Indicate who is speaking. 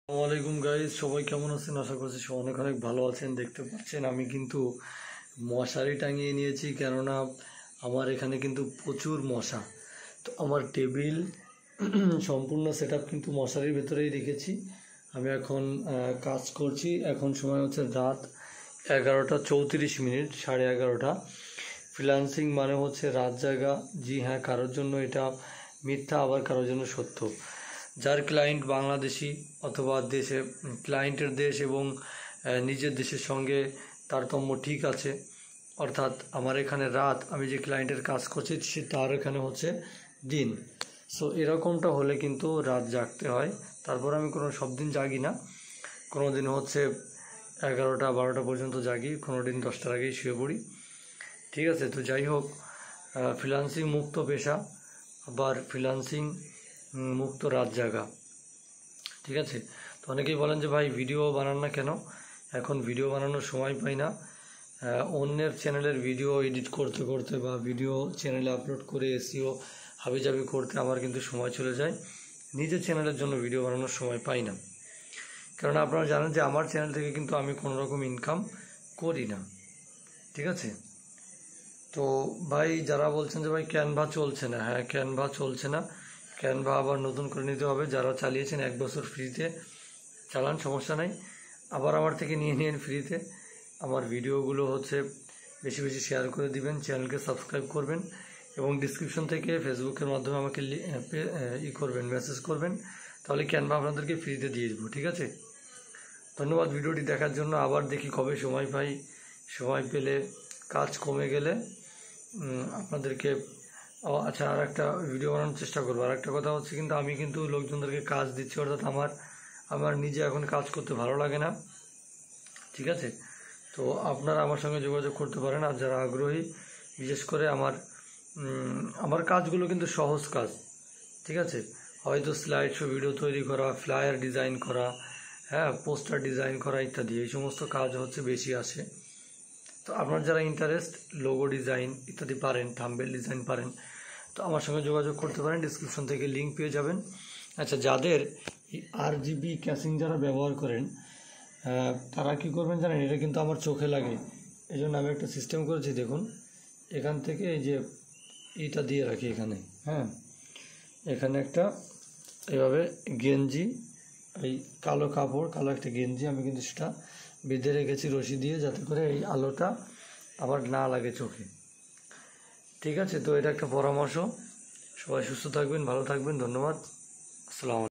Speaker 1: আসসালামাইকুম গাইজ, সবাই কেমন আছেন? আশা করছি সবাই অনেক অনেক ভালো আছেন। দেখতে পাচ্ছেন আমি কিন্তু মশারি টাঙিয়ে নিয়েছি, কেননা আমার এখানে কিন্তু প্রচুর মশা। তো আমার টেবিল সম্পূর্ণ সেট আপ কিন্তু মশারির ভেতরেই রেখেছি। আমি এখন কাজ করছি। এখন সময় হচ্ছে রাত 11:34, 11:30। ফ্রিল্যান্সিং মানে হচ্ছে রাত জাগা। জি হ্যাঁ, কারোর জন্য এটা মিথ্যা, আবার কারোর জন্য সত্য। যার ক্লায়েন্ট বাংলাদেশি অথবা দেশে, ক্লায়েন্টের দেশ এবং নিজের দেশের সঙ্গে তারতম্য ঠিক আছে, অর্থাৎ আমার এখানে রাত, আমি যে ক্লায়েন্টের কাজ করছি সে তার এখানে হচ্ছে দিন। সো এরকমটা হলে কিন্তু রাত জাগতে হয়। তারপর আমি কোনো সব দিন জাগি না, কোনো দিন হচ্ছে 11টা 12টা পর্যন্ত জাগি, কোনো দিন 10টার আগেই শুয়ে পড়ি। ঠিক আছে, তো যাই হোক, ফ্রিল্যান্সিং মুক্ত পেশা, আবার ফ্রিল্যান্সিং মুক্ত রাত জাগা। ঠিক আছে, তো অনেকেই বলেন যে ভাই ভিডিও বানান না কেন? এখন ভিডিও বানানোর সময় পাই না। অন্যের চ্যানেলের ভিডিও এডিট করতে করতে বা ভিডিও চ্যানেলে আপলোড করে এসইও হাবিজাবি করতে আমার কিন্তু সময় চলে যায়। নিজের চ্যানেলের জন্য ভিডিও বানানোর সময় পাই না, কারণ আপনারা জানেন যে আমার চ্যানেল থেকে কিন্তু আমি কোনো রকম ইনকাম করি না। ঠিক আছে, তো ভাই যারা বলছেন যে ভাই ক্যানভা চলছে না, হ্যাঁ ক্যানভা চলছে না। ক্যানভা আবার নতুন করে নিতে হবে। যারা চালিয়েছেন 1 বছর ফ্রিতে চালান, সমস্যা নাই, আবার আমার থেকে নিয়ে নিন ফ্রিতে। আমার ভিডিওগুলো হচ্ছে বেশি বেশি শেয়ার করে দিবেন, চ্যানেলকে সাবস্ক্রাইব করবেন এবং ডিসক্রিপশন থেকে ফেসবুকের মাধ্যমে আমাকে করবেন, মেসেজ করবেন, তাহলে ক্যানভা আপনাদেরকে ফ্রিতে দিয়ে দেবো। ঠিক আছে, ধন্যবাদ ভিডিওটি দেখার জন্য। আবার দেখি কবে সময় পাই, সময় পেলে, কাজ কমে গেলে আপনাদেরকে আচ্ছা আর একটা ভিডিও বানানোর চেষ্টা করবো। আর একটা কথা হচ্ছে, কিন্তু আমি কিন্তু লোকজনদেরকে কাজ দিচ্ছি, অর্থাৎ আমার নিজে এখন কাজ করতে ভালো লাগে না। ঠিক আছে, তো আপনারা আমার সঙ্গে যোগাযোগ করতে পারেন। আর যারা আগ্রহী, বিশেষ করে আমার কাজগুলো কিন্তু সহজ কাজ। ঠিক আছে, হয়তো স্লাইড শো ভিডিও তৈরি করা, ফ্লায়ার ডিজাইন করা, হ্যাঁ পোস্টার ডিজাইন করা ইত্যাদি, এই সমস্ত কাজ হচ্ছে বেশি আসে। তো আপনার যারা ইন্টারেস্ট, লোগো ডিজাইন ইত্যাদি পারেন, থাম্বনেল ডিজাইন পারেন, তো আমার সঙ্গে যোগাযোগ করতে পারেন, ডিসক্রিপশন থেকে লিঙ্ক পেয়ে যাবেন। আচ্ছা, যাদের RGB ক্যাসিং যারা ব্যবহার করেন, তারা কি করবেন জানেন? এটা কিন্তু আমার চোখে লাগে, এই জন্য আমি একটা সিস্টেম করেছি। দেখুন, এখান থেকে এই যে এইটা দিয়ে রাখি এখানে, হ্যাঁ এখানে একটা এভাবে গেঞ্জি, এই কালো কাপড়, কালো একটা গেঞ্জি আমি কিন্তু সেটা বেঁধে রেখেছি রশি দিয়ে, যাতে করে এই আলোটা আবার না লাগে চোখে। ঠিক আছে, তো এটা একটা পরামর্শ। সবাই সুস্থ থাকবেন, ভালো থাকবেন, ধন্যবাদ, আসসালামু আলাইকুম।